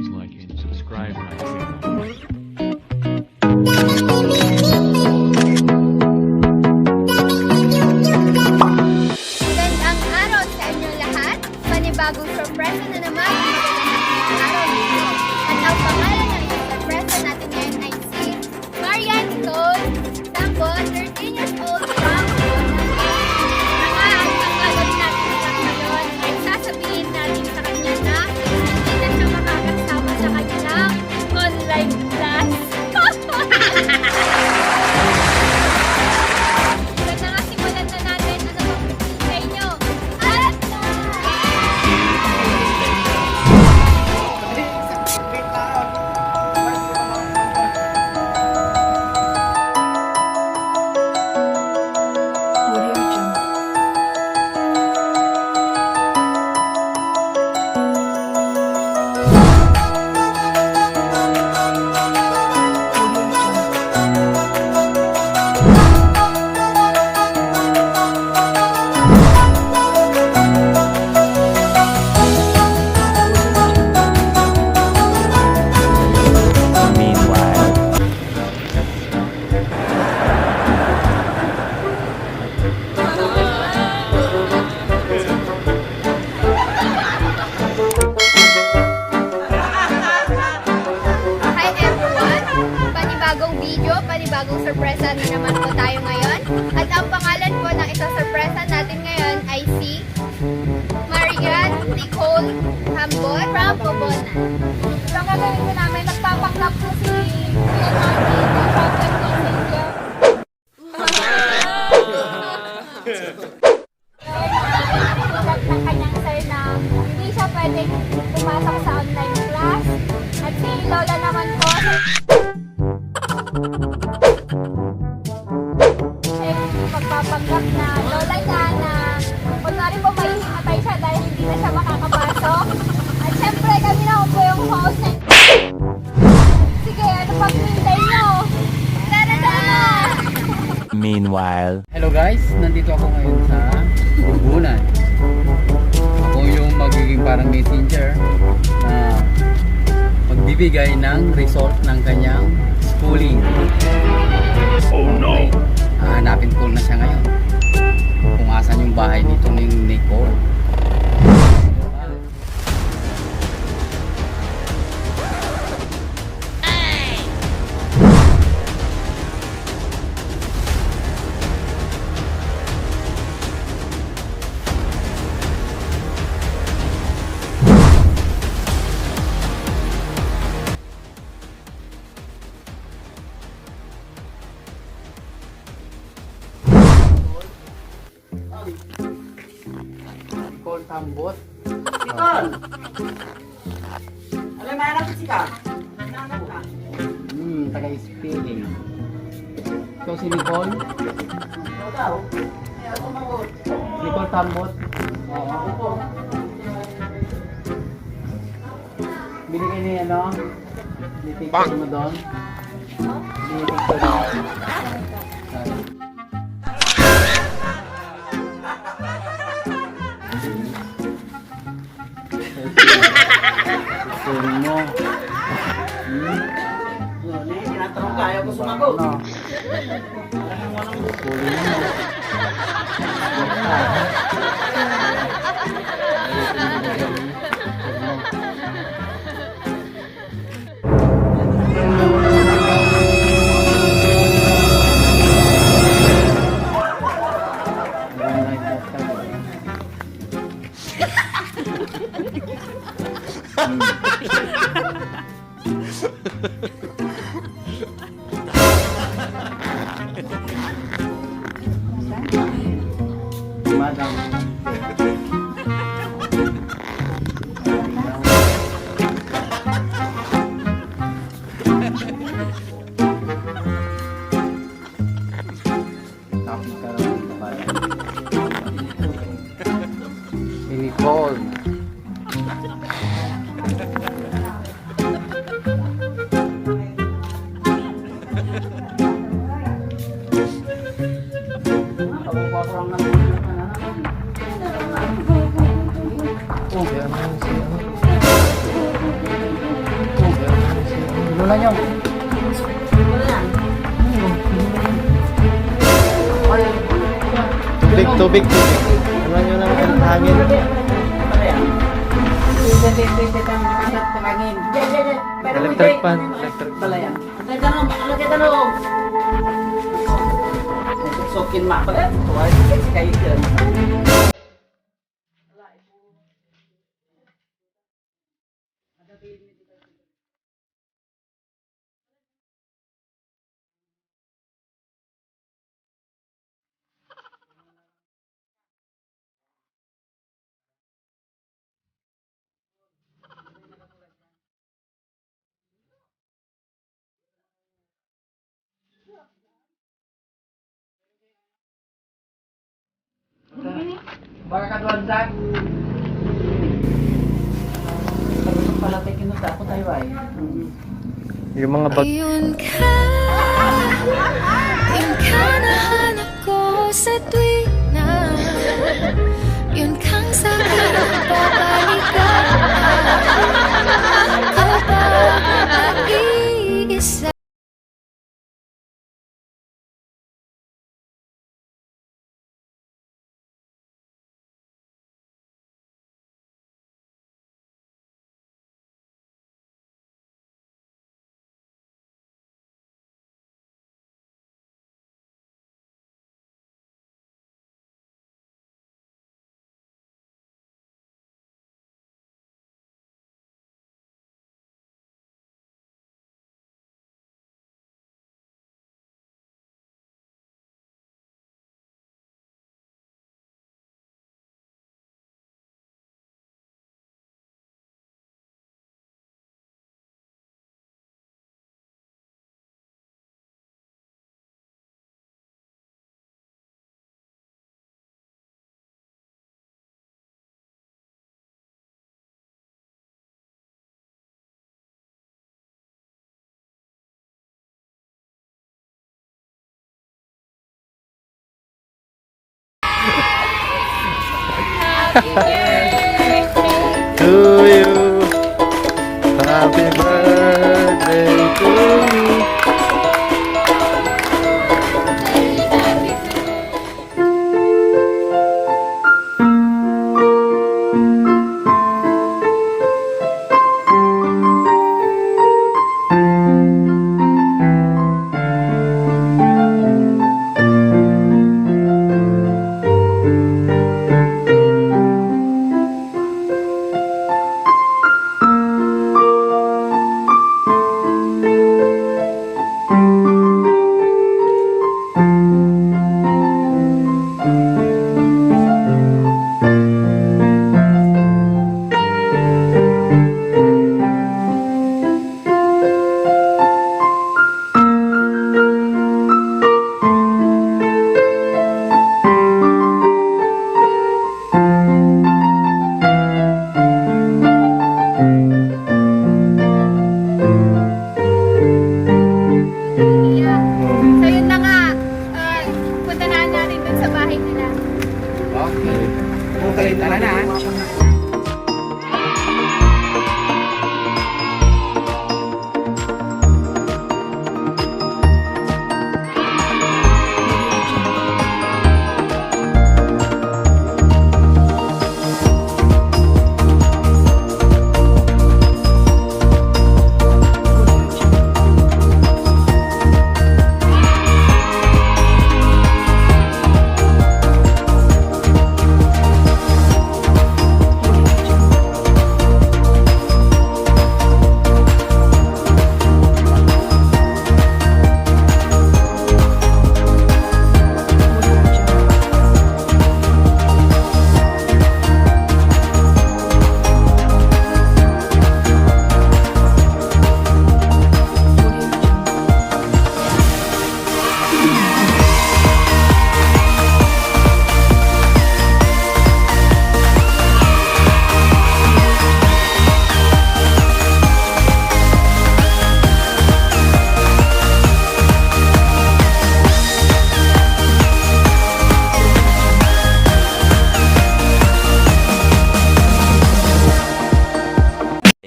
please like and subscribe my channel. Magandang araw sa inyong lahat. Panibagong sorpresa na naman ang araw nito. At ang pangalan ng sorpresa natin ngayon ay si Nichole Tambot, 13 years old from BOBONAN. Ang gagawin natin ngayon ay sasabihin natin sa kanya na hindi na siya makakasama sa kanilang online class. Simulan na natin. Ano bang pipili sa inyo? At panibagong sorpresa na naman po tayo ngayon. At ang pangalan po ng isang sorpresa natin ngayon ay si Nichole Tambot from BOBONAN. So, ang gagawin ko namin, nagpapaklap po si ng kanyang sir na hindi siya pwedeng pumasok sa online class. At si lola naman po, magpapanggap na lola niya na kunwari po mahihimatay siya dahil hindi na siya makakapasok. At syempre kami na po yung host na sige, ano pang hintay nyo? Tara na! Meanwhile, hello guys, nandito ako ngayon sa BOBONAN. Ako yung magiging parang messenger na magbibigay ng result ng kanyang schooling. oh no! Hahanapin ko na siya ngayon kung asan yung bahay nito ni Nichole. Nichole Tambot. Nichole! Alam mo, anak si ka? Anak ka? Taga-spelling. So si Nichole? Ikaw daw? Kaya sumagot. Nichole Tambot? Oo. Opo. Binigay ni ano? Ni-picture mo doon? Ni-picture mo. Sorry. Picture mo. Loli, tinatanong kaya ko sumagot. Ano? Alam mo nang Picture mo. Madam. Nichole. Sama nyo. Wala yan. Tubig, tubig, tubig. Naman nyo lang ang hangin. Wala yan. Electric fan. Electric fan. Wala yan. Lagay tanong, lagay tanong. Sokin mak pala. Tuwal, kayo yun. Baka kadwansak. Tapos pala tayo kinuta ako tayo ay. Yung mga bag. Yun ka nahanap ko sa tuwing na yun kang sa akin babalikan kapag nag-iisa. To you. Happy birthday to you. So yun na nga, punta na natin dun sa bahay nila. Okay. Okay, tara na.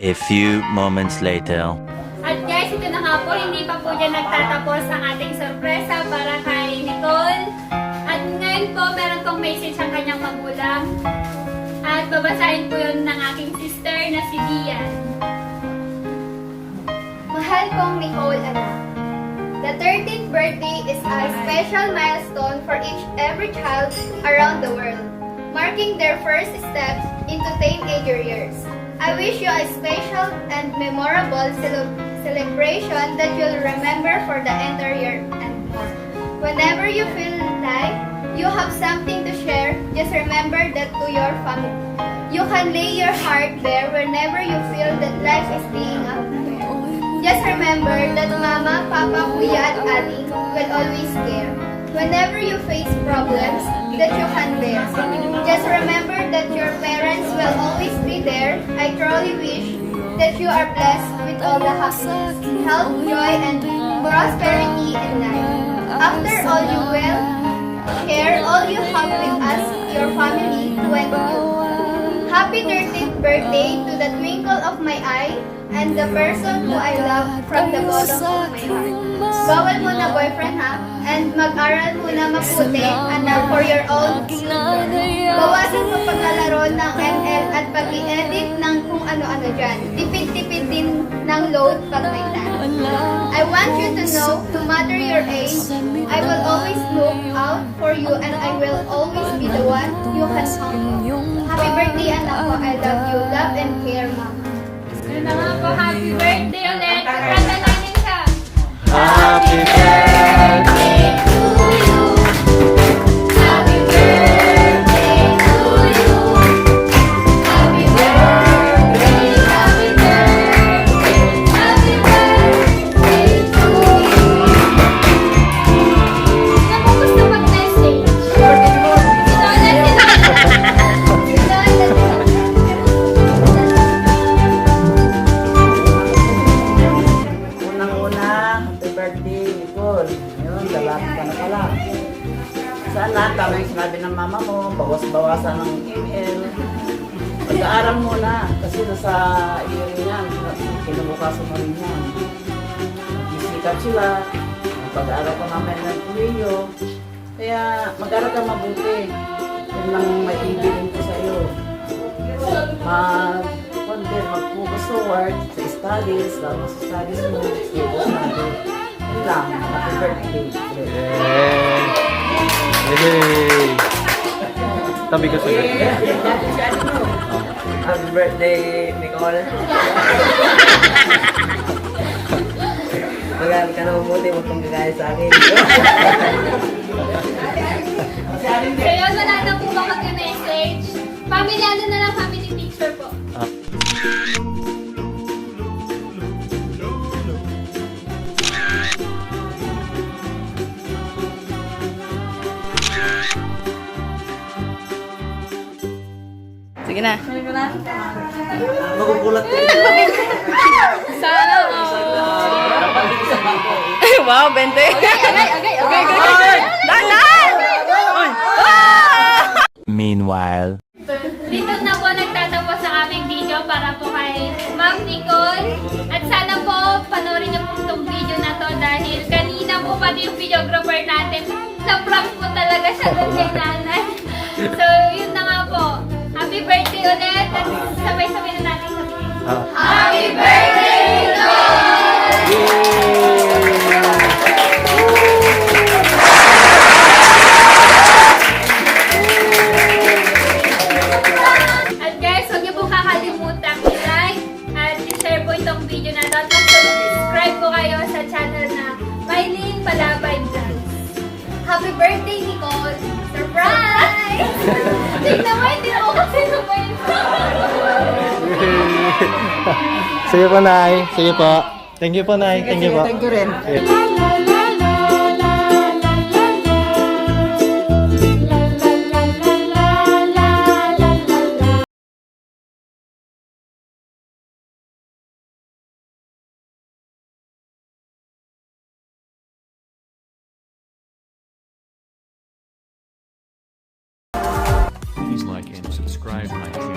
A few moments later. At guys, ito na hindi pa po dyan nagtatapos ang ating sorpresa para kay Nicole. At ngayon po, meron pong message ang kanyang magulang. At babasahin po yun ng aking sister na si Dian. Mahal kong Nicole, anak. The 13th birthday is a special milestone for every child around the world, marking their first steps into teenager years. I wish you a special and memorable celebration that you'll remember for the entire year and more. Whenever you feel like you have something to share, just remember that to your family. You can lay your heart bare whenever you feel that life is being unfair. Just remember that Mama, Papa, Kuya, and Ali will always care. Whenever you face problems that you can bear, just remember that your parents will always be there. I truly wish that you are blessed with all the happiness, health, joy, and prosperity in life. After all, you will share all you have with us, your family, to and you. Happy 13th birthday to the twinkle of my eye and the person who I love from the bottom of my heart. Bawal mo na boyfriend ha, and mag-aral muna mabuti, anak, for your own future. Bawasan mo paglalaro ng ML at pag-i-edit ng kung ano-ano dyan. Tipid-tipid din ng load pag may time. I want you to know, no matter your age, I will always look out for you and I will always be the one you can count on. Happy birthday, anak ko. I love you. Love and care, Mama. Yun na nga po, happy birthday ulit. Kanta natin siya. Happy birthday to you. Happy birthday to you. Happy birthday, happy birthday, happy birthday to you. Saan mo gusto mag-message? Si Lola, si Lola. Unang-una, happy birthday, Nicole. Yun, lalaki ka na pala. Sana, tama yung sinabi ng mama mo, bawas-bawasan ng email. Pag-aaral muna, kasi nasa iyo rin yan. Kinubukasan mo rin yan. Mag-isikap sila. Pag-aaral ka mamaya ng kuliyo. Kaya, mag-aaral ka mabuti. Yun lang may ibirin ko sa'yo. Mag-focus sa work, sa studies, lalo sa studies mo, focus natin. Yun lang, happy birthday. Yay! Tabi ko sa'yo. Happy birthday, Nicole. Mag-aaral ka na mabuti, huwag kang gagaya sa akin. So yun, wala na po ba mag-message? Family, ano na lang, family picture po. Sige na. Magugulat ko. Sana Wow, 20. agay. Meanwhile. Dito na po nagtatapos ang aming video para po kay Ma'am Nicole. At sana po panoorin niyo po itong video na to dahil kanina po pati yung videographer natin na-prank po talaga siya doon kay nanay. So yun na nga po. Happy birthday ulit at sabay-sabay na natin sabihin. Happy birthday, Nicole! At guys, huwag niyo po kakalimutan i-like at i-share po itong video na to. At subscribe po kayo sa channel na Maylene Palabay Vlogs. Happy birthday, Nicole! Surprise! Tignan mo, hindi ako kasi naman. Sige po, Nay. Sige po. Thank you po, Nay. Thank you po. Thank you rin. Please like and subscribe my channel.